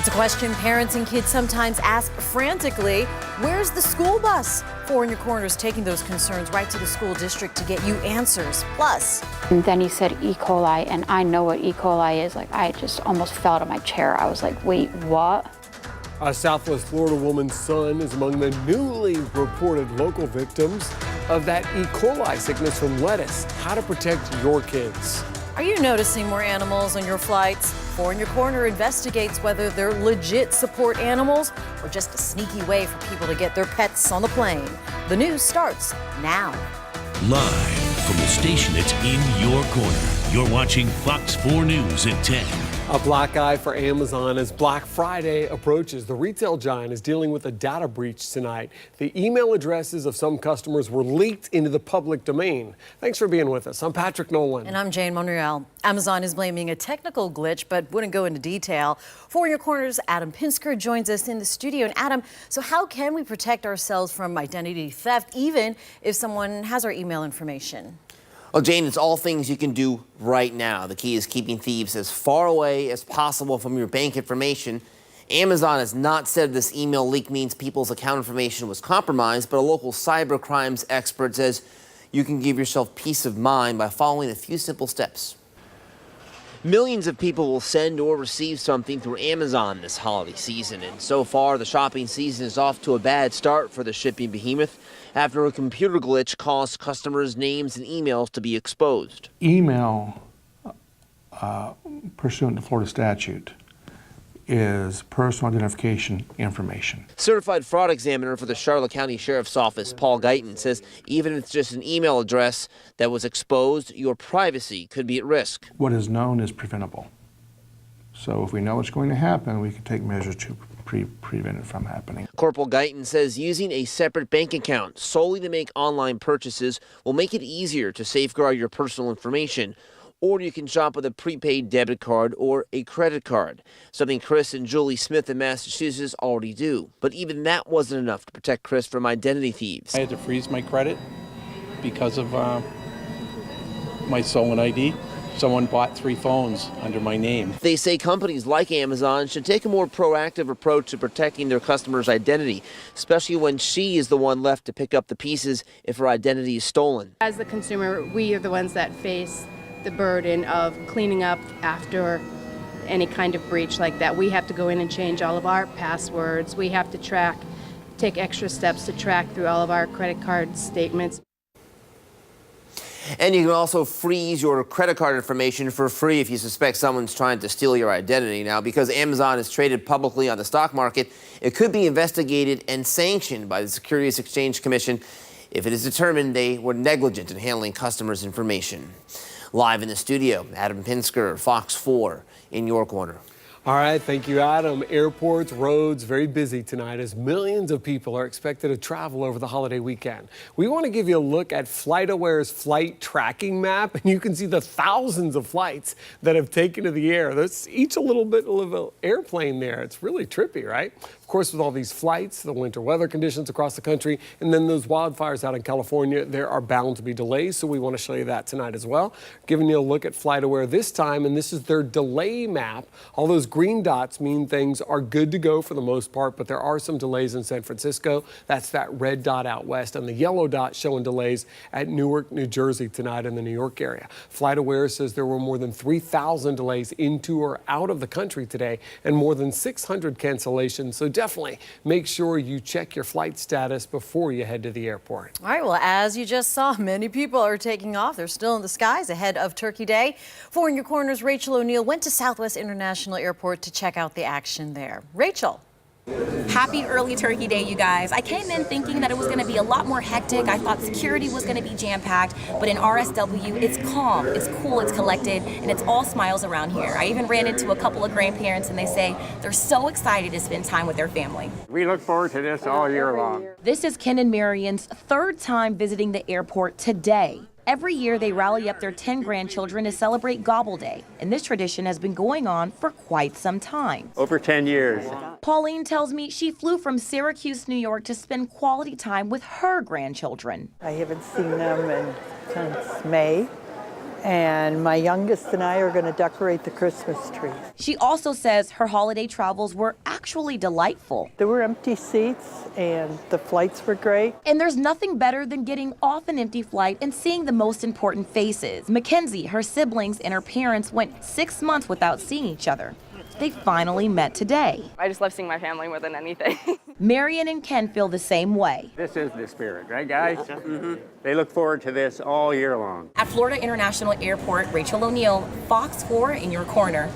It's a question parents and kids sometimes ask frantically. Where's the school bus? Four in Your Corner is taking those concerns right to the school district to get you answers. Plus, and then he said E. coli, and I know what E. coli is. Like, I just almost fell out of my chair. I was like, wait, what? A Southwest Florida woman's son is among the newly reported local victims of that E. coli sickness from lettuce. How to protect your kids. are you noticing more animals on your flights? Four in Your Corner investigates whether they're legit support animals or just a sneaky way for people to get their pets on the plane. The news starts now. Live from the station that's in your corner, you're watching Fox 4 News at 10. A black eye for Amazon as Black Friday approaches. The retail giant is dealing with a data breach tonight. The email addresses of some customers were leaked into the public domain. Thanks for being with us. I'm Patrick Nolan. And I'm Jane Monreal. Amazon is blaming a technical glitch, but wouldn't go into detail. For Your Corner's Adam Pinsker joins us in the studio. And Adam, so how can we protect ourselves from identity theft, even if someone has our email information? Well, Jane, it's all things you can do right now. The key is keeping thieves as far away as possible from your bank information. Amazon has not said this email leak means people's account information was compromised, but a local cyber crimes expert says you can give yourself peace of mind by following a few simple steps. Millions of people will send or receive something through Amazon this holiday season, and so far the shopping season is off to a bad start for the shipping behemoth after a computer glitch caused customers' names and emails to be exposed. Email, pursuant to Florida statute, is personal identification information. Certified fraud examiner for the Charlotte County Sheriff's Office, Paul Guyton, says even if it's just an email address that was exposed, your privacy could be at risk. What is known is preventable. So if we know it's going to happen, we can take measures to prevent it from happening. Corporal Guyton says using a separate bank account solely to make online purchases will make it easier to safeguard your personal information. Or you can shop with a prepaid debit card or a credit card, something Chris and Julie Smith in Massachusetts already do. But even that wasn't enough to protect Chris from identity thieves. I had to freeze my credit because of my stolen ID. Someone bought 3 phones under my name. They say companies like Amazon should take a more proactive approach to protecting their customers' identity, especially when she is the one left to pick up the pieces if her identity is stolen. As the consumer, we are the ones that face the burden of cleaning up after any kind of breach like that. We have to go in and change all of our passwords. We have to take extra steps to track through all of our credit card statements. And you can also freeze your credit card information for free if you suspect someone's trying to steal your identity. Now, because Amazon is traded publicly on the stock market, it could be investigated and sanctioned by the Securities Exchange Commission if it is determined they were negligent in handling customers' information. Live in the studio, Adam Pinsker, Fox 4 in your corner. All right, thank you, Adam. Airports, roads, very busy tonight as millions of people are expected to travel over the holiday weekend. We want to give you a look at FlightAware's flight tracking map, and you can see the thousands of flights that have taken to the air. There's each a little bit of an airplane there. It's really trippy, right? Of course, with all these flights, the winter weather conditions across the country, and then those wildfires out in California, there are bound to be delays, so we want to show you that tonight as well. Giving you a look at FlightAware this time, and this is their delay map. All those green dots mean things are good to go for the most part, but there are some delays in San Francisco. That's that red dot out west, and the yellow dot showing delays at Newark, New Jersey tonight in the New York area. FlightAware says there were more than 3,000 delays into or out of the country today, and more than 600 cancellations. So definitely make sure you check your flight status before you head to the airport. All right, well, as you just saw, many people are taking off. They're still in the skies ahead of Turkey Day. Four in Your Corner's Rachel O'Neill went to Southwest International Airport to check out the action there. Rachel. Happy early Turkey Day, you guys. I came in thinking that it was going to be a lot more hectic. I thought security was going to be jam-packed, but in RSW, it's calm, it's cool, it's collected, and it's all smiles around here. I even ran into a couple of grandparents, and they say they're so excited to spend time with their family. We look forward to this all year long. This is Ken and Marion's 3rd time visiting the airport today. Every year, they rally up their 10 grandchildren to celebrate Gobble Day, and this tradition has been going on for quite some time. Over 10 years. Pauline tells me she flew from Syracuse, New York to spend quality time with her grandchildren. I haven't seen them since May, and my youngest and I are going to decorate the Christmas tree. She also says her holiday travels were actually delightful. There were empty seats and the flights were great. And there's nothing better than getting off an empty flight and seeing the most important faces. Mackenzie, her siblings, and her parents went 6 months without seeing each other. They finally met today. I just love seeing my family more than anything. Marion and Ken feel the same way. This is the spirit, right, guys? They look forward to this all year long. At Florida International Airport, Rachel O'Neill, Fox 4 in your corner.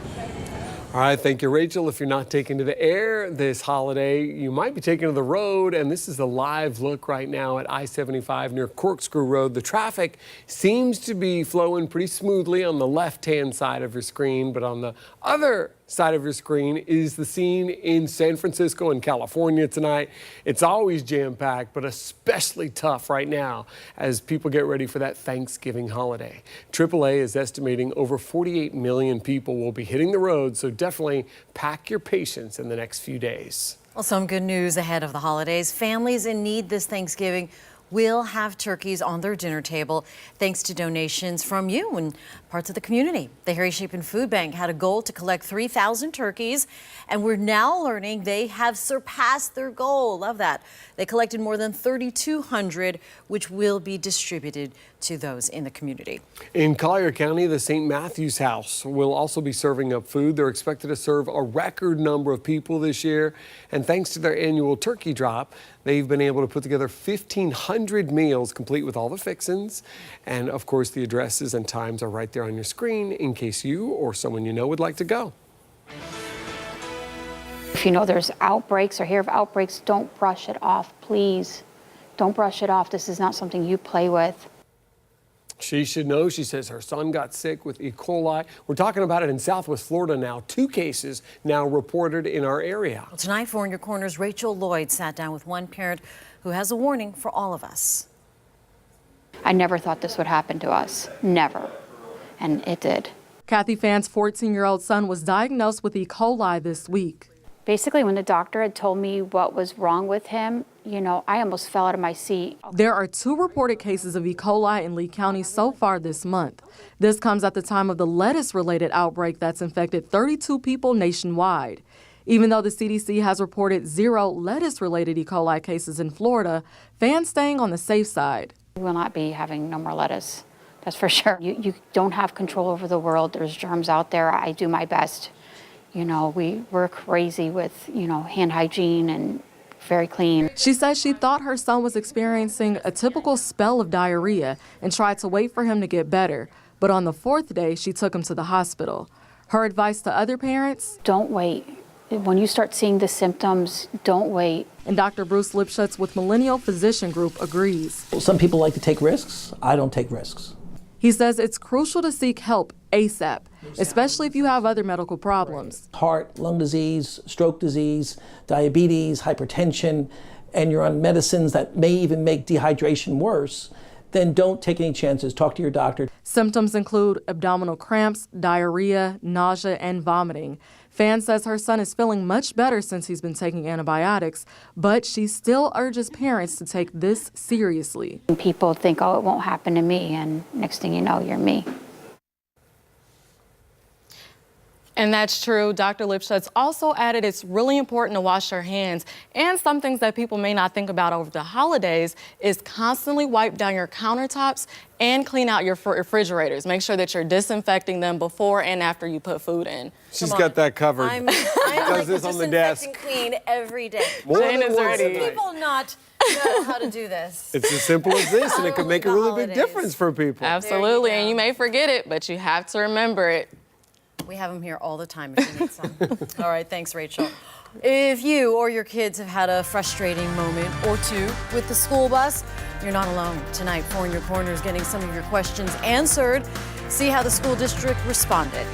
All right, thank you, Rachel. If you're not taking to the air this holiday, you might be taking to the road, and this is a live look right now at I-75 near Corkscrew Road. The traffic seems to be flowing pretty smoothly on the left-hand side of your screen, but on the other side of your screen is the scene in San Francisco and California tonight. It's always jam-packed, but especially tough right now as people get ready for that Thanksgiving holiday. AAA is estimating over 48 million people will be hitting the road, so definitely pack your patience in the next few days. Well, some good news ahead of the holidays. Families in need this Thanksgiving will have turkeys on their dinner table thanks to donations from you and parts of the community. The Harry Chapin Food Bank had a goal to collect 3,000 turkeys, and we're now learning they have surpassed their goal. Love that. They collected more than 3,200, which will be distributed to those in the community. In Collier County, the St. Matthew's House will also be serving up food. They're expected to serve a record number of people this year, and thanks to their annual turkey drop, they've been able to put together 1,500 meals complete with all the fixins. And of course, the addresses and times are right there on your screen in case you or someone you know would like to go. If you know there's outbreaks or hear of outbreaks, don't brush it off, please. Don't brush it off. This is not something you play with. She should know. She says her son got sick with E. coli. We're talking about it in Southwest Florida now. 2 cases now reported in our area. Well, tonight, for In Your Corner's Rachel Lloyd sat down with one parent who has a warning for all of us. I never thought this would happen to us. Never. And it did. Kathy Phan's 14-year-old son was diagnosed with E. coli this week. Basically, when the doctor had told me what was wrong with him, you know, I almost fell out of my seat. There are 2 reported cases of E. coli in Lee County so far this month. This comes at the time of the lettuce-related outbreak that's infected 32 people nationwide. Even though the CDC has reported 0 lettuce-related E. coli cases in Florida, fans staying on the safe side. We will not be having no more lettuce, that's for sure. You don't have control over the world. There's germs out there. I do my best. You know, we're crazy with, you know, hand hygiene and very clean. She says she thought her son was experiencing a typical spell of diarrhea and tried to wait for him to get better. But on the 4th day, she took him to the hospital. Her advice to other parents? Don't wait. When you start seeing the symptoms, don't wait. And Dr. Bruce Lipschutz with Millennial Physician Group agrees. Some people like to take risks. I don't take risks. He says it's crucial to seek help ASAP, especially if you have other medical problems. Heart, lung disease, stroke disease, diabetes, hypertension, and you're on medicines that may even make dehydration worse, then don't take any chances. Talk to your doctor. Symptoms include abdominal cramps, diarrhea, nausea, and vomiting. Fan says her son is feeling much better since he's been taking antibiotics, but she still urges parents to take this seriously. People think, oh, it won't happen to me, and next thing you know, you're me. And that's true. Dr. Lipschutz also added it's really important to wash your hands. And some things that people may not think about over the holidays is constantly wipe down your countertops and clean out your refrigerators. Make sure that you're disinfecting them before and after you put food in. She's got that covered. I'm like this on the desk. clean every day. Jane is ready. People not know how to do this. It's as simple as this, and it can make a really big difference for people. Absolutely, and you may forget it, but you have to remember it. We have them here all the time if you need some. All right, thanks, Rachel. If you or your kids have had a frustrating moment or two with the school bus, you're not alone. Tonight, For In Your Corner is getting some of your questions answered. See how the school district responded.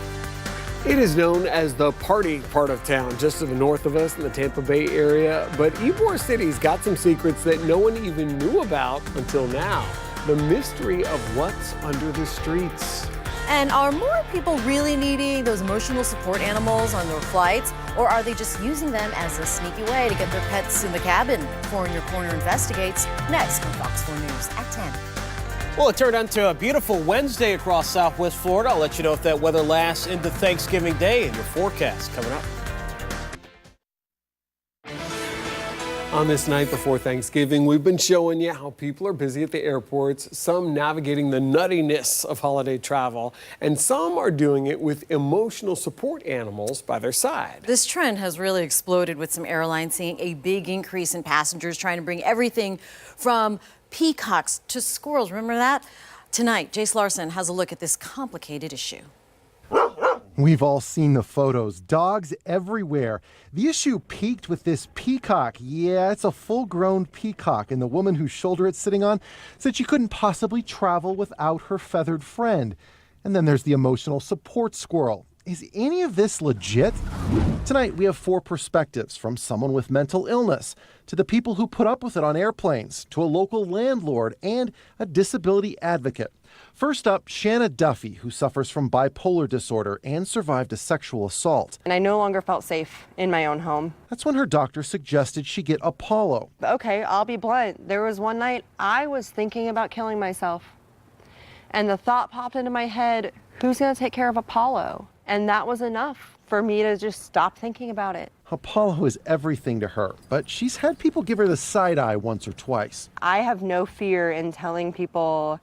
It is known as the party part of town, just to the north of us in the Tampa Bay area. But Ybor City's got some secrets that no one even knew about until now. The mystery of what's under the streets. And are more people really needing those emotional support animals on their flights, or are they just using them as a sneaky way to get their pets in the cabin? For In Your Corner investigates next on Fox 4 News at 10. Well, it turned into a beautiful Wednesday across Southwest Florida. I'll let you know if that weather lasts into Thanksgiving Day in your forecast coming up. On this night before Thanksgiving, we've been showing you how people are busy at the airports, some navigating the nuttiness of holiday travel, and some are doing it with emotional support animals by their side. This trend has really exploded with some airlines seeing a big increase in passengers trying to bring everything from peacocks to squirrels. Remember that? Tonight, Jace Larson has a look at this complicated issue. We've all seen the photos. Dogs everywhere. The issue peaked with this peacock. Yeah, it's a full-grown peacock, and the woman whose shoulder it's sitting on said she couldn't possibly travel without her feathered friend. And then there's the emotional support squirrel. Is any of this legit? Tonight, we have 4 perspectives, from someone with mental illness to the people who put up with it on airplanes, to a local landlord and a disability advocate. First up, Shanna Duffy, who suffers from bipolar disorder and survived a sexual assault. And I no longer felt safe in my own home. That's when her doctor suggested she get Apollo. Okay, I'll be blunt. There was one night I was thinking about killing myself. And the thought popped into my head, who's going to take care of Apollo? And that was enough for me to just stop thinking about it. Apollo is everything to her, but she's had people give her the side eye once or twice. I have no fear in telling people,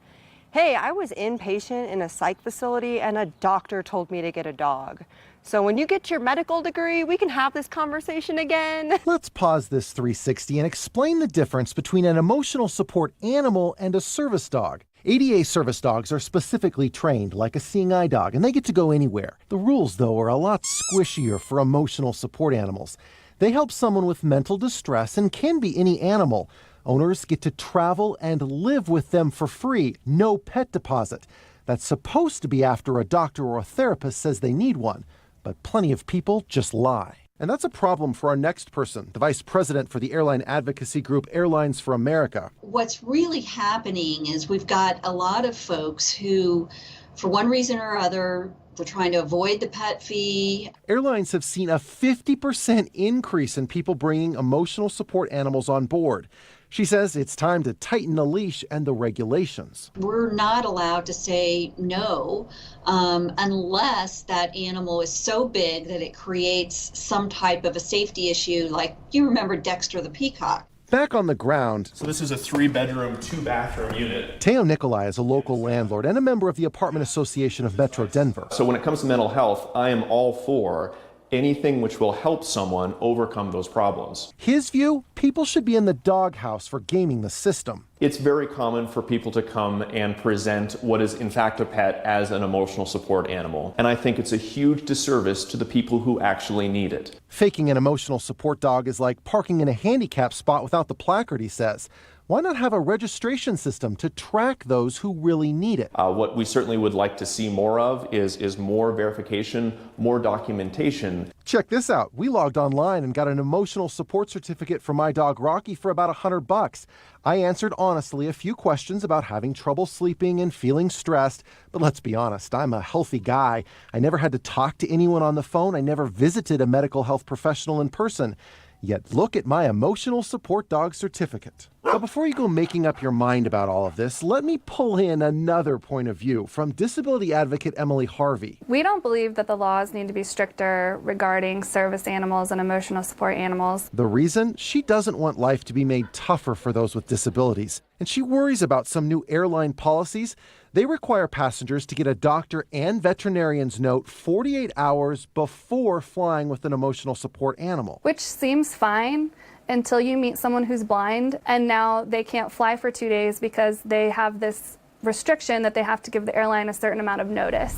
hey, I was inpatient in a psych facility and a doctor told me to get a dog. So when you get your medical degree, we can have this conversation again. Let's pause this 360 and explain the difference between an emotional support animal and a service dog. ADA service dogs are specifically trained like a seeing eye dog, and they get to go anywhere. The rules, though, are a lot squishier for emotional support animals. They help someone with mental distress and can be any animal. Owners get to travel and live with them for free, no pet deposit. That's supposed to be after a doctor or a therapist says they need one, but plenty of people just lie. And that's a problem for our next person, the vice president for the airline advocacy group Airlines for America. What's really happening is we've got a lot of folks who, for one reason or other, they're trying to avoid the pet fee. Airlines have seen a 50% increase in people bringing emotional support animals on board. She says it's time to tighten the leash and the regulations. We're not allowed to say no unless that animal is so big that it creates some type of a safety issue, like you remember Dexter the peacock. Back on the ground. So this is a 3-bedroom, 2-bathroom unit. Teo Nicolai is a local landlord and a member of the Apartment Association of Metro Denver. So when it comes to mental health, I am all for anything which will help someone overcome those problems. His view, people should be in the doghouse for gaming the system. It's very common for people to come and present what is in fact a pet as an emotional support animal. And I think it's a huge disservice to the people who actually need it. Faking an emotional support dog is like parking in a handicap spot without the placard, he says. Why not have a registration system to track those who really need it? What we certainly would like to see more of is more verification, more documentation. Check this out. We logged online and got an emotional support certificate for my dog Rocky for about $100. I answered honestly a few questions about having trouble sleeping and feeling stressed, but let's be honest, I'm a healthy guy. I never had to talk to anyone on the phone. I never visited a medical health professional in person. Yet look at my emotional support dog certificate. But before you go making up your mind about all of this, let me pull in another point of view from disability advocate Emily Harvey. We don't believe that the laws need to be stricter regarding service animals and emotional support animals. The reason? She doesn't want life to be made tougher for those with disabilities. And she worries about some new airline policies. They require passengers to get a doctor and veterinarian's note 48 hours before flying with an emotional support animal. Which seems fine until you meet someone who's blind and now they can't fly for 2 days because they have this restriction that they have to give the airline a certain amount of notice.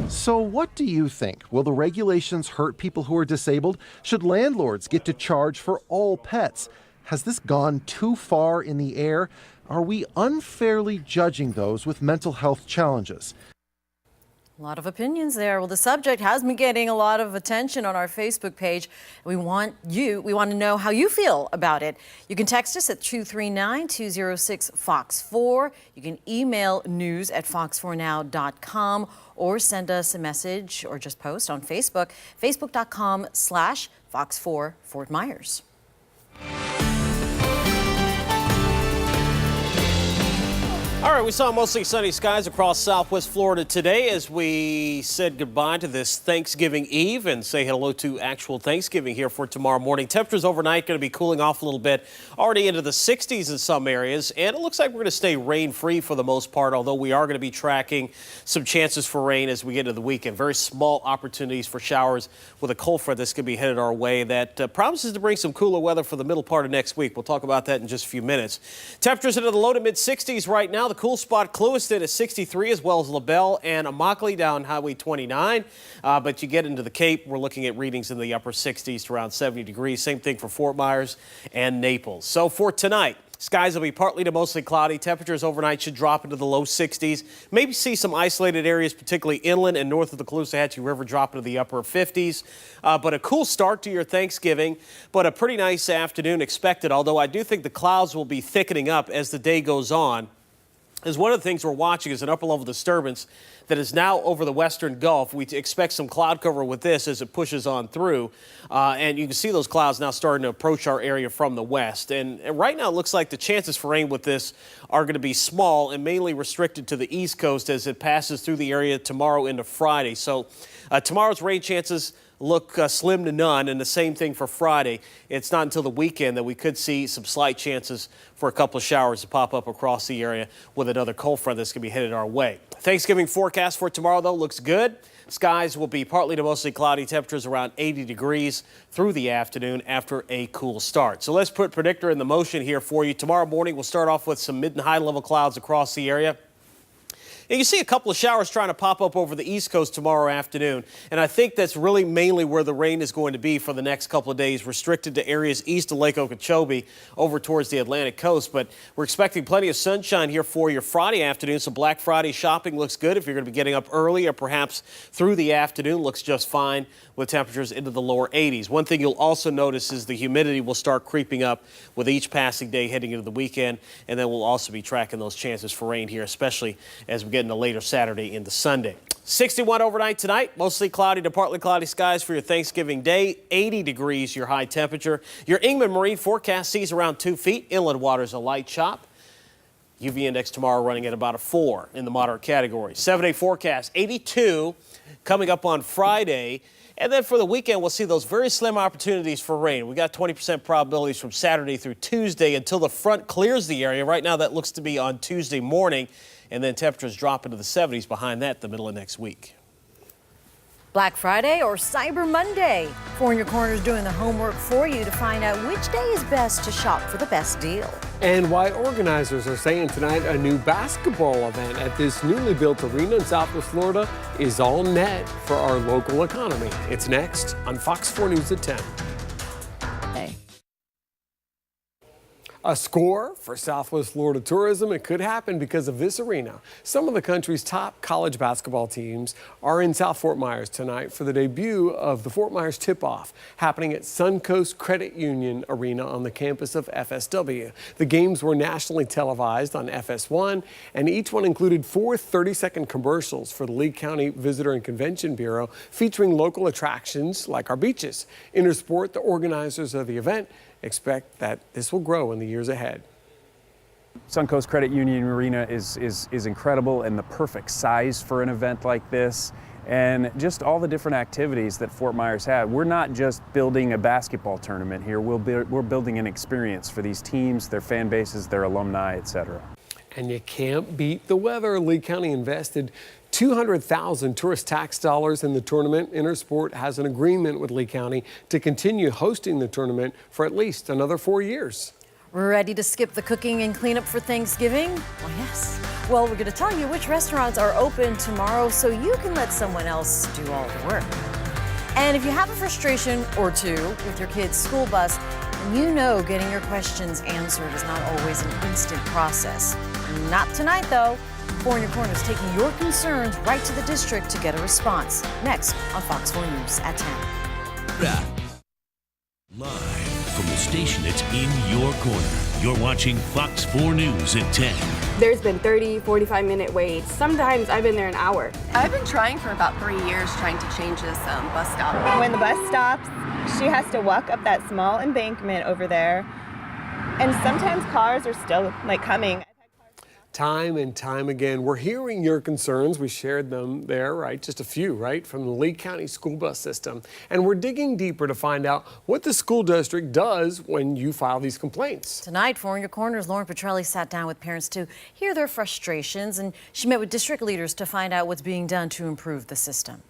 So what do you think? Will the regulations hurt people who are disabled? Should landlords get to charge for all pets? Has this gone too far in the air? Are we unfairly judging those with mental health challenges? A lot of opinions there. Well, the subject has been getting a lot of attention on our Facebook page. We want to know how you feel about it. You can text us at 239-206-FOX4. You can email news@fox4now.com or send us a message or just post on Facebook, facebook.com/Fox4 Fort Myers. All right, we saw mostly sunny skies across southwest Florida today as we said goodbye to this Thanksgiving Eve and say hello to actual Thanksgiving here for tomorrow morning. Temperatures overnight going to be cooling off a little bit, already into the 60s in some areas, and it looks like we're going to stay rain-free for the most part, although we are going to be tracking some chances for rain as we get into the weekend. Very small opportunities for showers with a cold front that's going to be headed our way that promises to bring some cooler weather for the middle part of next week. We'll talk about that in just a few minutes. Temperatures into the low to mid-60s right now. The cool spot, Clewiston is 63, as well as LaBelle and Immokalee down Highway 29. But you get into the Cape, we're looking at readings in the upper 60s to around 70 degrees. Same thing for Fort Myers and Naples. So for tonight, skies will be partly to mostly cloudy. Temperatures overnight should drop into the low 60s. Maybe see some isolated areas, particularly inland and north of the Caloosahatchee River, drop into the upper 50s. But a cool start to your Thanksgiving, but a pretty nice afternoon expected, although I do think the clouds will be thickening up as the day goes on. As one of the things we're watching is an upper level disturbance that is now over the western Gulf. We expect some cloud cover with this as it pushes on through. And you can see those clouds now starting to approach our area from the west. And right now it looks like the chances for rain with this are going to be small and mainly restricted to the east coast as it passes through the area tomorrow into Friday. So tomorrow's rain chances look slim to none, and the same thing for Friday. It's not until the weekend that we could see some slight chances for a couple of showers to pop up across the area with another cold front that's going to be headed our way. Thanksgiving forecast for tomorrow, though, looks good. Skies will be partly to mostly cloudy, temperatures around 80 degrees through the afternoon after a cool start. So let's put predictor in the motion here for you. Tomorrow morning, we'll start off with some mid and high level clouds across the area. And you see a couple of showers trying to pop up over the East Coast tomorrow afternoon. And I think that's really mainly where the rain is going to be for the next couple of days, restricted to areas east of Lake Okeechobee over towards the Atlantic coast. But we're expecting plenty of sunshine here for your Friday afternoon. So Black Friday shopping looks good if you're going to be getting up early or perhaps through the afternoon. Looks just fine with temperatures into the lower 80s. One thing you'll also notice is the humidity will start creeping up with each passing day heading into the weekend. And then we'll also be tracking those chances for rain here, especially as we get into later Saturday into Sunday. 61 overnight tonight, mostly cloudy to partly cloudy skies for your Thanksgiving day. 80 degrees your high temperature. Your Ingman Marine forecast sees around 2 feet. Inland waters a light chop. UV index tomorrow running at about a 4 in the moderate category. 7-day forecast 82 coming up on Friday. And then for the weekend, we'll see those very slim opportunities for rain. We got 20% probabilities from Saturday through Tuesday until the front clears the area. Right now, that looks to be on Tuesday morning. And then temperatures drop into the 70s behind that the middle of next week. Black Friday or Cyber Monday? Four in Your Corner is doing the homework for you to find out which day is best to shop for the best deal. And why organizers are saying tonight a new basketball event at this newly built arena in Southwest Florida is all net for our local economy. It's next on Fox 4 News at 10. A score for Southwest Florida tourism. It could happen because of this arena. Some of the country's top college basketball teams are in South Fort Myers tonight for the debut of the Fort Myers Tip-Off, happening at Suncoast Credit Union Arena on the campus of FSW. The games were nationally televised on FS1, and each one included 4 30-second commercials for the Lee County Visitor and Convention Bureau, featuring local attractions like our beaches. Intersport, the organizers of the event, expect that this will grow in the years ahead. Suncoast Credit Union Arena is incredible and the perfect size for an event like this, and just all the different activities that Fort Myers had. We're not just building a basketball tournament here, we're building an experience for these teams, their fan bases, their alumni, etc. And you can't beat the weather. Lee County invested $200,000 tourist tax dollars in the tournament. Intersport has an agreement with Lee County to continue hosting the tournament for at least another 4 years. Ready to skip the cooking and cleanup for Thanksgiving? Well, yes. Well, we're going to tell you which restaurants are open tomorrow so you can let someone else do all the work. And if you have a frustration or two with your kid's school bus, and you know getting your questions answered is not always an instant process. Not tonight, though. Four in Your Corner is taking your concerns right to the district to get a response. Next on Fox 4 News at 10. Live from the station that's in your corner. You're watching Fox 4 News at 10. There's been 30, 45-minute waits. Sometimes I've been there an hour. I've been trying for about 3 years trying to change this bus stop. When the bus stops, she has to walk up that small embankment over there. And sometimes cars are still coming. Time and time again, we're hearing your concerns. We shared them there, right? Just a few, right? From the Lee County school bus system. And we're digging deeper to find out what the school district does when you file these complaints. Tonight, For In Your Corners, Lauren Petrelli sat down with parents to hear their frustrations, and she met with district leaders to find out what's being done to improve the system.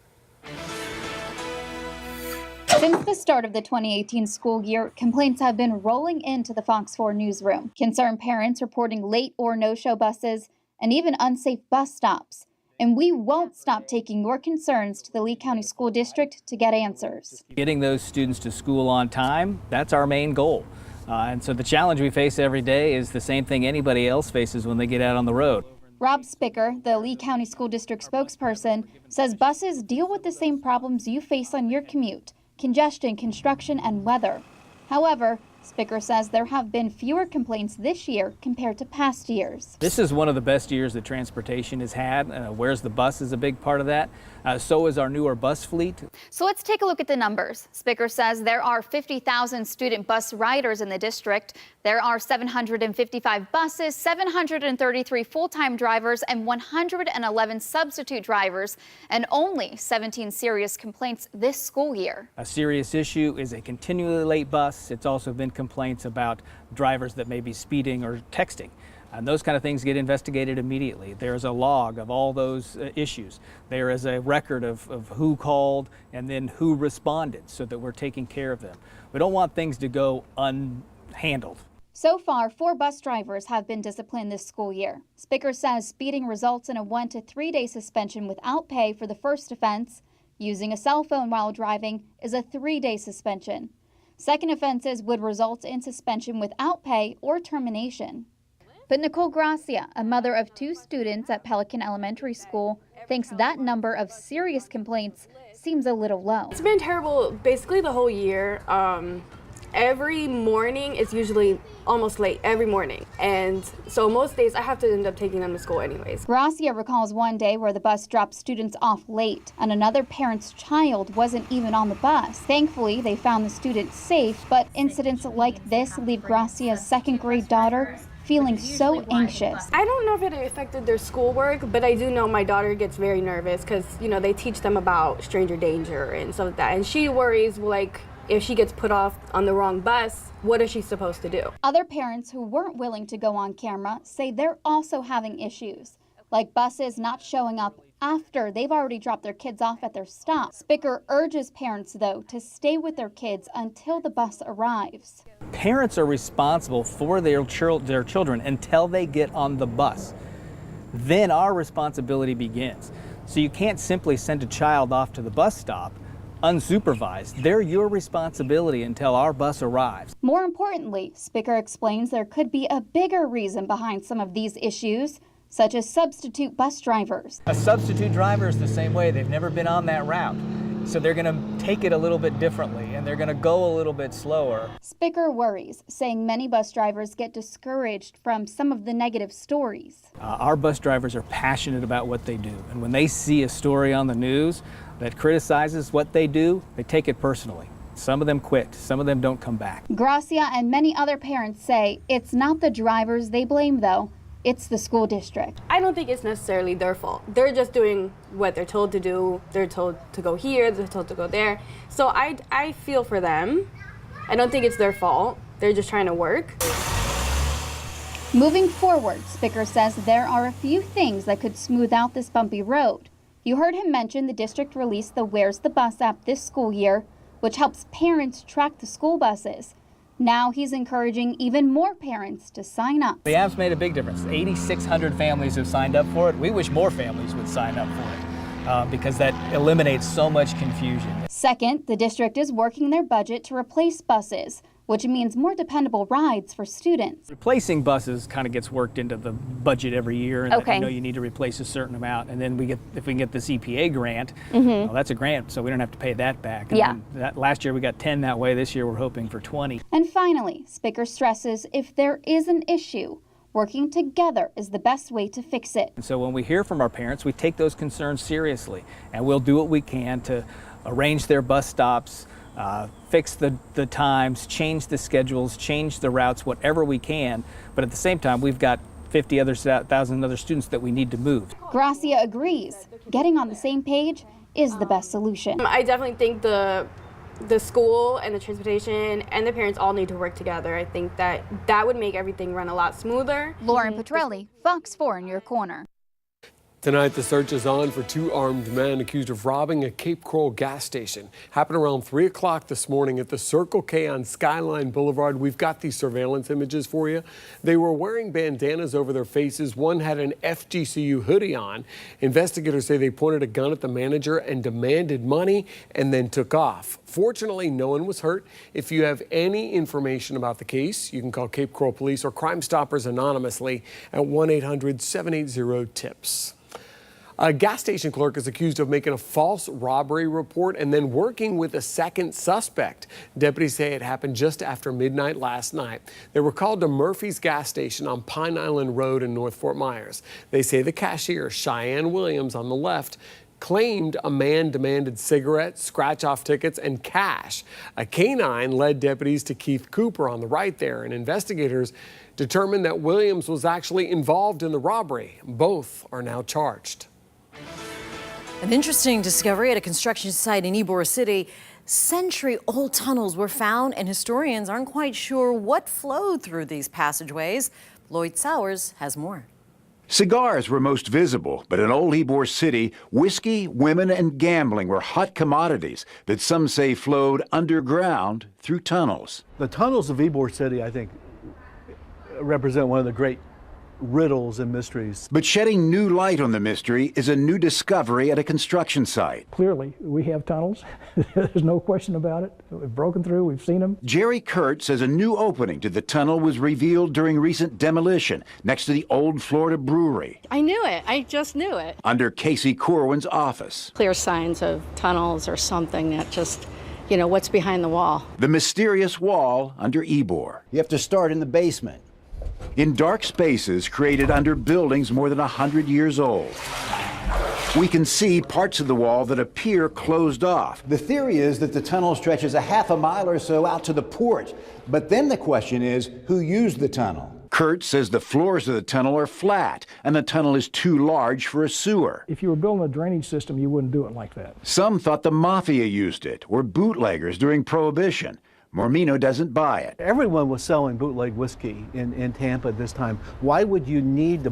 Since the start of the 2018 school year, complaints have been rolling into the Fox 4 newsroom. Concerned parents reporting late or no-show buses and even unsafe bus stops. And we won't stop taking your concerns to the Lee County School District to get answers. Getting those students to school on time, that's our main goal. And so the challenge we face every day is the same thing anybody else faces when they get out on the road. Rob Spicker, the Lee County School District spokesperson, says buses deal with the same problems you face on your commute: congestion, construction, and weather. However, Spicker says there have been fewer complaints this year compared to past years. This is one of the best years that transportation has had. Where's the bus is a big part of that. So is our newer bus fleet. So let's take a look at the numbers. Spicker says there are 50,000 student bus riders in the district. There are 755 buses, 733 full-time drivers, and 111 substitute drivers, and only 17 serious complaints this school year. A serious issue is a continually late bus. It's also been complaints about drivers that may be speeding or texting. And those kind of things get investigated immediately. There's a log of all those issues. There is a record of who called and then who responded so that we're taking care of them. We don't want things to go unhandled. So far, 4 bus drivers have been disciplined this school year. Spicker says speeding results in a 1 to 3 day suspension without pay for the first offense. Using a cell phone while driving is a 3-day suspension. Second offenses would result in suspension without pay or termination. But Nicole Gracia, a mother of 2 students at Pelican Elementary School, thinks that number of serious complaints seems a little low. It's been terrible basically the whole year. Every morning is usually almost late, every morning. And so most days I have to end up taking them to school anyways. Gracia recalls one day where the bus dropped students off late and another parent's child wasn't even on the bus. Thankfully, they found the students safe, but incidents like this leave Gracia's 2nd grade daughter feeling so anxious. I don't know if it affected their schoolwork, but I do know my daughter gets very nervous because, you know, they teach them about stranger danger and stuff like that. And she worries, like, if she gets put off on the wrong bus, what is she supposed to do? Other parents who weren't willing to go on camera say they're also having issues, like buses not showing up after they've already dropped their kids off at their stop. Spicker urges parents, though, to stay with their kids until the bus arrives. Parents are responsible for their children until they get on the bus. Then our responsibility begins. So you can't simply send a child off to the bus stop unsupervised. They're your responsibility until our bus arrives. More importantly, Spicker explains there could be a bigger reason behind some of these issues, such as substitute bus drivers. A substitute driver is the same way. They've never been on that route. So they're going to take it a little bit differently and they're going to go a little bit slower. Spicker worries, saying many bus drivers get discouraged from some of the negative stories. Our bus drivers are passionate about what they do. And when they see a story on the news that criticizes what they do, they take it personally. Some of them quit. Some of them don't come back. Gracia and many other parents say it's not the drivers they blame, though. It's the school district. I don't think it's necessarily their fault. They're just doing what they're told to do. They're told to go here, they're told to go there. So I feel for them. I don't think it's their fault. They're just trying to work. Moving forward, Spicker says there are a few things that could smooth out this bumpy road. You heard him mention the district released the Where's the Bus app this school year, which helps parents track the school buses. Now he's encouraging even more parents to sign up. The app's made a big difference. 8,600 families have signed up for it. We wish more families would sign up for it because that eliminates so much confusion. Second, the district is working their budget to replace buses, which means more dependable rides for students. Replacing buses kind of gets worked into the budget every year, and Okay. you know you need to replace a certain amount, and then if we can get this EPA grant, Mhm. well, that's a grant, so we don't have to pay that back. And Yeah. then last year we got 10 that way. This year we're hoping for 20. And finally, Spicker stresses if there is an issue, working together is the best way to fix it. And so when we hear from our parents, we take those concerns seriously, and we'll do what we can to arrange their bus stops, fix the times, change the schedules, change the routes, whatever we can. But at the same time, we've got 50,000 other students that we need to move. Gracia agrees. Getting on the same page is the best solution. I definitely think the school and the transportation and the parents all need to work together. I think that would make everything run a lot smoother. Lauren Petrelli, Fox 4 in your corner. Tonight, the search is on for 2 armed men accused of robbing a Cape Coral gas station. Happened around 3 o'clock this morning at the Circle K on Skyline Boulevard. We've got these surveillance images for you. They were wearing bandanas over their faces. One had an FGCU hoodie on. Investigators say they pointed a gun at the manager and demanded money and then took off. Fortunately, no one was hurt. If you have any information about the case, you can call Cape Coral Police or Crime Stoppers anonymously at 1-800-780-TIPS. A gas station clerk is accused of making a false robbery report and then working with a second suspect. Deputies say it happened just after midnight last night. They were called to Murphy's gas station on Pine Island Road in North Fort Myers. They say the cashier, Cheyenne Williams on the left, claimed a man demanded cigarettes, scratch-off tickets, and cash. A canine led deputies to Keith Cooper on the right there, and investigators determined that Williams was actually involved in the robbery. Both are now charged. An interesting discovery at a construction site in Ybor City. Century-old tunnels were found, and historians aren't quite sure what flowed through these passageways. Lloyd Sowers has more. Cigars were most visible, but in old Ybor City, whiskey, women, and gambling were hot commodities that some say flowed underground through tunnels. The tunnels of Ybor City, I think, represent one of the great riddles and mysteries. But shedding new light on the mystery is a new discovery at a construction site. Clearly, we have tunnels. There's no question about it. We've broken through, we've seen them. Jerry Kurt says a new opening to the tunnel was revealed during recent demolition next to the old Florida brewery. I knew it. I just knew it. Under Casey Corwin's office. Clear signs of tunnels or something that just, you know, what's behind the wall. The mysterious wall under Ybor. You have to start in the basement. In dark spaces created under buildings more than 100 years old. We can see parts of the wall that appear closed off. The theory is that the tunnel stretches a half a mile or so out to the port. But then the question is, who used the tunnel? Kurt says the floors of the tunnel are flat and the tunnel is too large for a sewer. If you were building a drainage system, you wouldn't do it like that. Some thought the mafia used it, or bootleggers during Prohibition. Mormino doesn't buy it. Everyone was selling bootleg whiskey in Tampa at this time. Why would you need to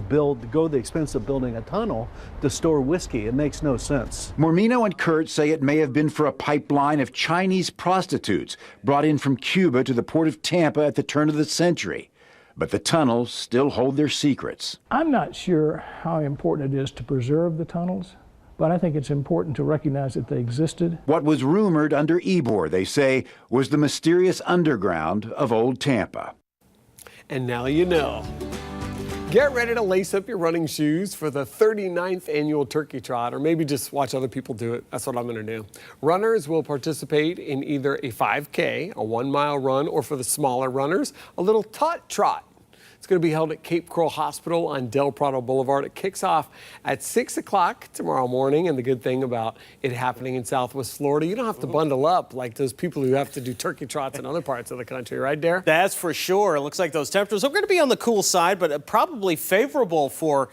go the expense of building a tunnel to store whiskey? It makes no sense. Mormino and Kurt say it may have been for a pipeline of Chinese prostitutes brought in from Cuba to the port of Tampa at the turn of the century. But the tunnels still hold their secrets. I'm not sure how important it is to preserve the tunnels, but I think it's important to recognize that they existed. What was rumored under Ybor, they say, was the mysterious underground of old Tampa. And now you know. Get ready to lace up your running shoes for the 39th annual Turkey Trot, or maybe just watch other people do it. That's what I'm going to do. Runners will participate in either a 5K, a 1-mile run, or for the smaller runners, a little tot trot. It's going to be held at Cape Coral Hospital on Del Prado Boulevard. It kicks off at 6 o'clock tomorrow morning. And the good thing about it happening in Southwest Florida, you don't have to bundle up like those people who have to do turkey trots in other parts of the country, right, Derek? That's for sure. It looks like those temperatures are going to be on the cool side, but probably favorable for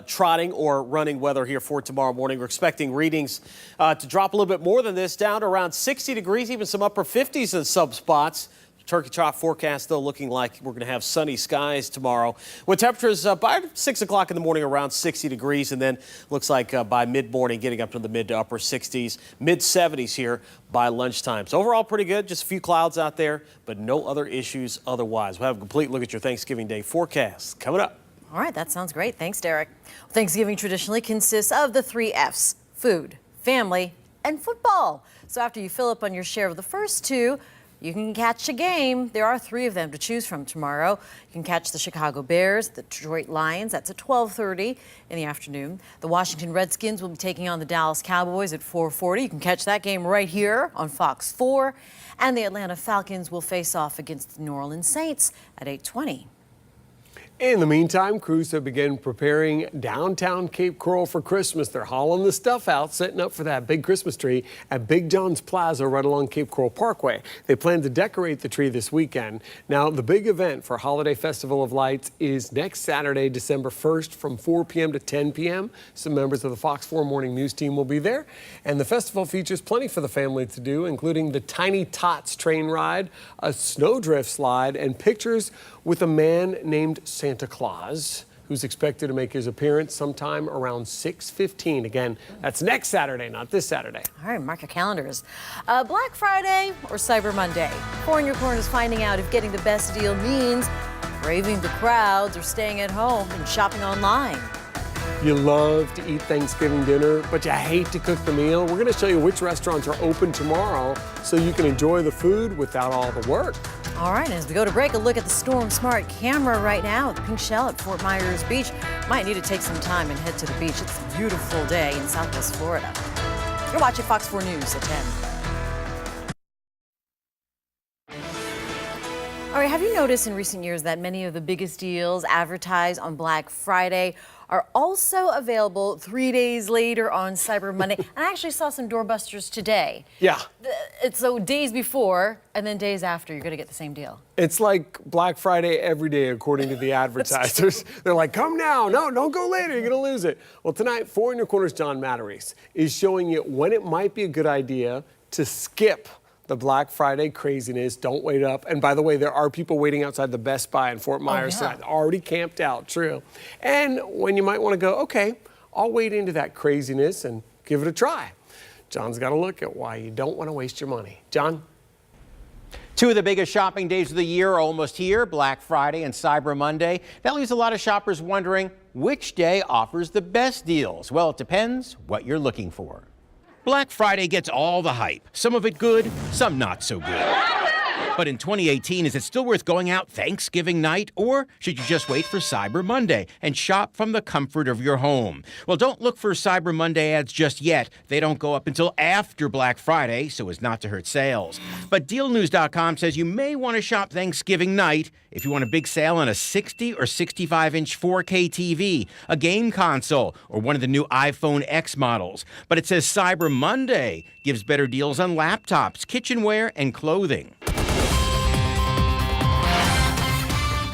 trotting or running weather here for tomorrow morning. We're expecting readings to drop a little bit more than this, down to around 60 degrees, even some upper 50s in some spots. Turkey Trot forecast, though, looking like we're going to have sunny skies tomorrow with temperatures by 6 o'clock in the morning around 60 degrees, and then looks like by mid-morning getting up to the mid to upper 60s, mid-70s here by lunchtime. So overall pretty good, just a few clouds out there, but no other issues otherwise. We'll have a complete look at your Thanksgiving Day forecast coming up. All right, that sounds great. Thanks, Derek. Thanksgiving traditionally consists of the 3 F's: food, family, and football. So after you fill up on your share of the first 2, you can catch a game. There are 3 of them to choose from tomorrow. You can catch the Chicago Bears, the Detroit Lions. That's at 12:30 in the afternoon. The Washington Redskins will be taking on the Dallas Cowboys at 4:40. You can catch that game right here on Fox 4. And the Atlanta Falcons will face off against the New Orleans Saints at 8:20. In the meantime, crews have begun preparing downtown Cape Coral for Christmas. They're hauling the stuff out, setting up for that big Christmas tree at Big John's Plaza right along Cape Coral Parkway. They plan to decorate the tree this weekend. Now, the big event for Holiday Festival of Lights is next Saturday, December 1st from 4 p.m. to 10 p.m. Some members of the Fox 4 Morning News team will be there. And the festival features plenty for the family to do, including the Tiny Tots train ride, a snowdrift slide, and pictures with a man named Santa Claus, who's expected to make his appearance sometime around 6:15. Again, that's next Saturday, not this Saturday. All right, mark your calendars. Black Friday or Cyber Monday? Four in Your Corner is finding out if getting the best deal means braving the crowds or staying at home and shopping online. You love to eat Thanksgiving dinner, but you hate to cook the meal. We're going to show you which restaurants are open tomorrow so you can enjoy the food without all the work. All right, as we go to break, a look at the Storm Smart camera right now at the Pink Shell at Fort Myers Beach. Might need to take some time and head to the beach. It's a beautiful day in Southwest Florida. You're watching Fox 4 News at 10. All right, have you noticed in recent years that many of the biggest deals advertised on Black Friday are also available 3 days later on Cyber Monday? And I actually saw some doorbusters today. Yeah. It's so days before and then days after, you're going to get the same deal. It's like Black Friday every day, according to the advertisers. They're like, come now. No, don't go later. You're going to lose it. Well, tonight, 4 in Your Corner's John Matteries is showing you when it might be a good idea to skip the Black Friday craziness. Don't wait up. And by the way, there are people waiting outside the Best Buy in Fort Myers tonight, already camped out, true. And when you might want to go, okay, I'll wade into that craziness and give it a try. John's got a look at why you don't want to waste your money. John? Two of the biggest shopping days of the year are almost here, Black Friday and Cyber Monday. That leaves a lot of shoppers wondering which day offers the best deals. Well, it depends what you're looking for. Black Friday gets all the hype. Some of it good, some not so good. But in 2018, is it still worth going out Thanksgiving night, or should you just wait for Cyber Monday and shop from the comfort of your home? Well, don't look for Cyber Monday ads just yet. They don't go up until after Black Friday, so as not to hurt sales. But DealNews.com says you may want to shop Thanksgiving night if you want a big sale on a 60 or 65-inch 4K TV, a game console, or one of the new iPhone X models. But it says Cyber Monday gives better deals on laptops, kitchenware, and clothing.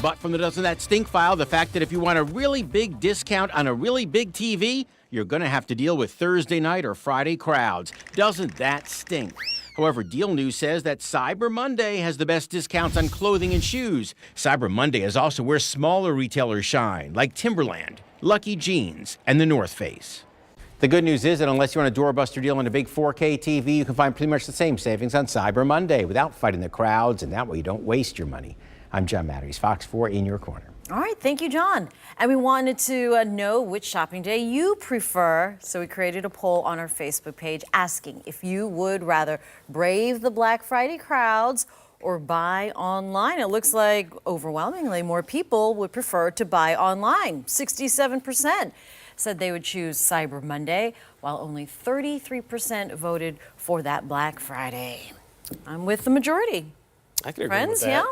But from the Doesn't That Stink file, the fact that if you want a really big discount on a really big TV, you're going to have to deal with Thursday night or Friday crowds. Doesn't that stink? However, Deal News says that Cyber Monday has the best discounts on clothing and shoes. Cyber Monday is also where smaller retailers shine, like Timberland, Lucky Jeans, and the North Face. The good news is that unless you want a doorbuster deal on a big 4K TV, you can find pretty much the same savings on Cyber Monday without fighting the crowds, and that way you don't waste your money. I'm John Matteries, Fox 4 in Your Corner. All right, thank you, John. And we wanted to know which shopping day you prefer, so we created a poll on our Facebook page asking if you would rather brave the Black Friday crowds or buy online. It looks like overwhelmingly more people would prefer to buy online. 67% said they would choose Cyber Monday, while only 33% voted for that Black Friday. I'm with the majority. I can agree Friends, with that. yeah?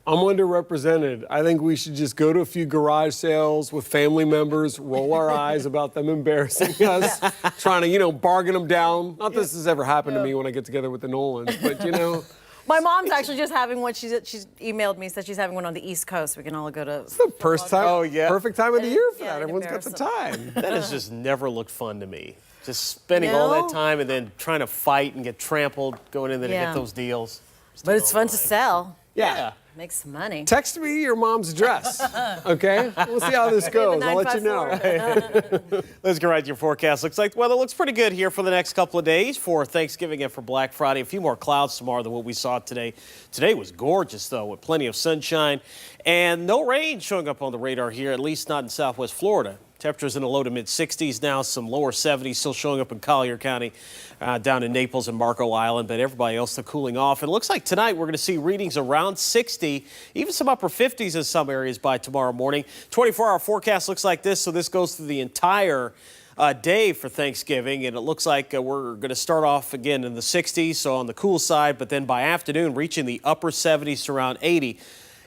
I'm underrepresented. I think we should just go to a few garage sales with family members, roll our eyes about them embarrassing us, trying to, bargain them down. Not that this has ever happened to me when I get together with the Nolans, but, My mom's actually just having one. She's emailed me, said she's having one on the East Coast. We can all go to. It's the first time. Oh, yeah. Perfect time of the year for that. Everyone's got the time. That has just never looked fun to me. Just spending all that time and then trying to fight and get trampled, going in there to get those deals. But it's fun to sell. Yeah. Make some money. Text me your mom's address, okay? We'll see how this goes. I'll let you know. Let's go right to your forecast. Looks like the weather looks pretty good here for the next couple of days for Thanksgiving and for Black Friday. A few more clouds tomorrow than what we saw today. Today was gorgeous, though, with plenty of sunshine and no rain showing up on the radar here, at least not in Southwest Florida. Temperatures in the low to mid 60s now, some lower 70s still showing up in Collier County, down in Naples and Marco Island, but everybody else still cooling off. And it looks like tonight we're going to see readings around 60, even some upper 50s in some areas by tomorrow morning. 24-hour forecast looks like this, so this goes through the entire day for Thanksgiving, and it looks like we're going to start off again in the 60s, so on the cool side, but then by afternoon reaching the upper 70s to around 80.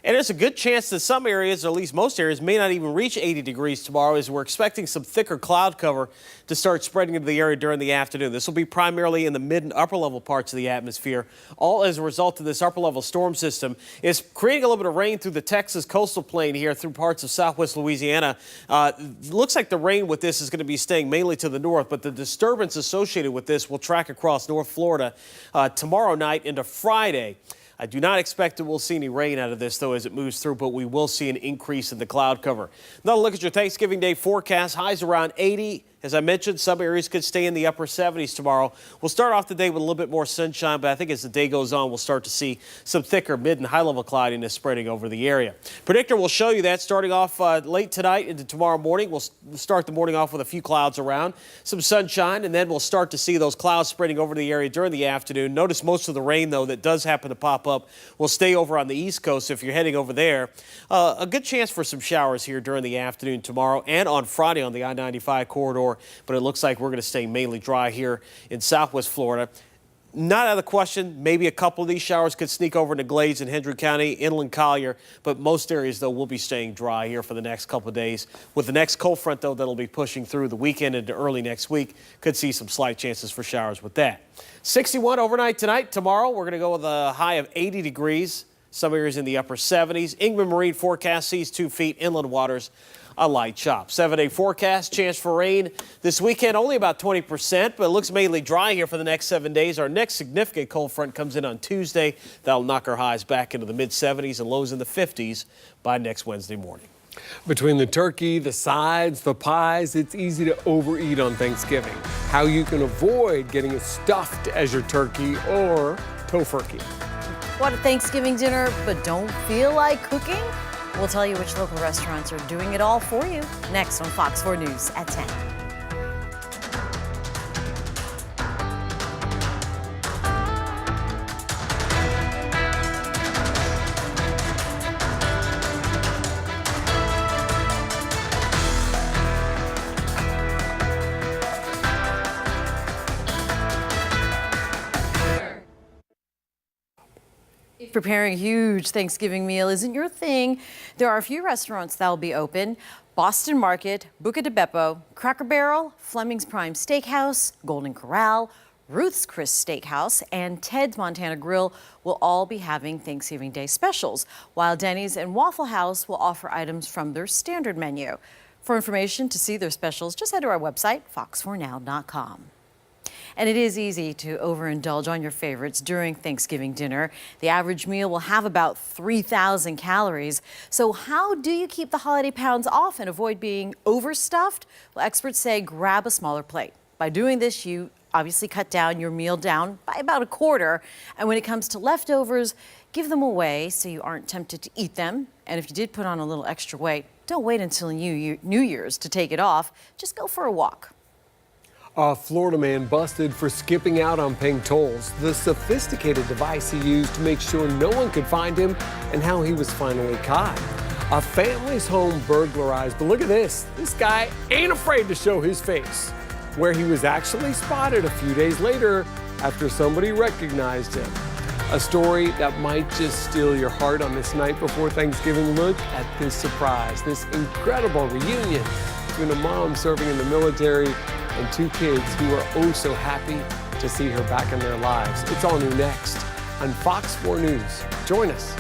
And there's a good chance that some areas, or at least most areas, may not even reach 80 degrees tomorrow, as we're expecting some thicker cloud cover to start spreading into the area during the afternoon. This will be primarily in the mid and upper level parts of the atmosphere, all as a result of this upper level storm system. It's creating a little bit of rain through the Texas coastal plain here through parts of southwest Louisiana. Looks like the rain with this is going to be staying mainly to the north, but the disturbance associated with this will track across North Florida tomorrow night into Friday. I do not expect that we'll see any rain out of this, though, as it moves through, but we will see an increase in the cloud cover. Another look at your Thanksgiving Day forecast. Highs around 80. As I mentioned, some areas could stay in the upper 70s tomorrow. We'll start off the day with a little bit more sunshine, but I think as the day goes on, we'll start to see some thicker mid and high level cloudiness spreading over the area. Predictor will show you that starting off late tonight into tomorrow morning. We'll start the morning off with a few clouds around, some sunshine, and then we'll start to see those clouds spreading over the area during the afternoon. Notice most of the rain, though, that does happen to pop up will stay over on the East Coast. If you're heading over there, a good chance for some showers here during the afternoon tomorrow and on Friday on the I-95 corridor. But it looks like we're going to stay mainly dry here in southwest Florida. Not out of the question, maybe a couple of these showers could sneak over into Glades and Hendry County, Inland Collier, but most areas, though, will be staying dry here for the next couple of days. With the next cold front, though, that'll be pushing through the weekend into early next week, could see some slight chances for showers with that. 61 overnight tonight. Tomorrow, we're going to go with a high of 80 degrees. Some areas in the upper 70s. Ingman Marine forecast sees 2 feet, inland waters a light chop. 7-day forecast, chance for rain this weekend, only about 20%, but it looks mainly dry here for the next 7 days. Our next significant cold front comes in on Tuesday. That'll knock our highs back into the mid-70s and lows in the 50s by next Wednesday morning. Between the turkey, the sides, the pies, it's easy to overeat on Thanksgiving. How you can avoid getting it stuffed as your turkey or tofurkey. Want a Thanksgiving dinner but don't feel like cooking? We'll tell you which local restaurants are doing it all for you next on Fox 4 News at 10. Preparing a huge Thanksgiving meal isn't your thing. There are a few restaurants that will be open. Boston Market, Buca de Beppo, Cracker Barrel, Fleming's Prime Steakhouse, Golden Corral, Ruth's Chris Steakhouse, and Ted's Montana Grill will all be having Thanksgiving Day specials, while Denny's and Waffle House will offer items from their standard menu. For information to see their specials, just head to our website, fox4now.com. And it is easy to overindulge on your favorites during Thanksgiving dinner. The average meal will have about 3,000 calories. So how do you keep the holiday pounds off and avoid being overstuffed? Well, experts say grab a smaller plate. By doing this, you obviously cut down your meal down by about a quarter. And when it comes to leftovers, give them away so you aren't tempted to eat them. And if you did put on a little extra weight, don't wait until New Year's to take it off. Just go for a walk. A Florida man busted for skipping out on paying tolls, the sophisticated device he used to make sure no one could find him, and how he was finally caught. A family's home burglarized, but look at this. This guy ain't afraid to show his face, where he was actually spotted a few days later after somebody recognized him. A story that might just steal your heart on this night before Thanksgiving. Look at this surprise, this incredible reunion between a mom serving in the military and 2 kids who are oh so happy to see her back in their lives. It's all new next on Fox 4 News. Join us.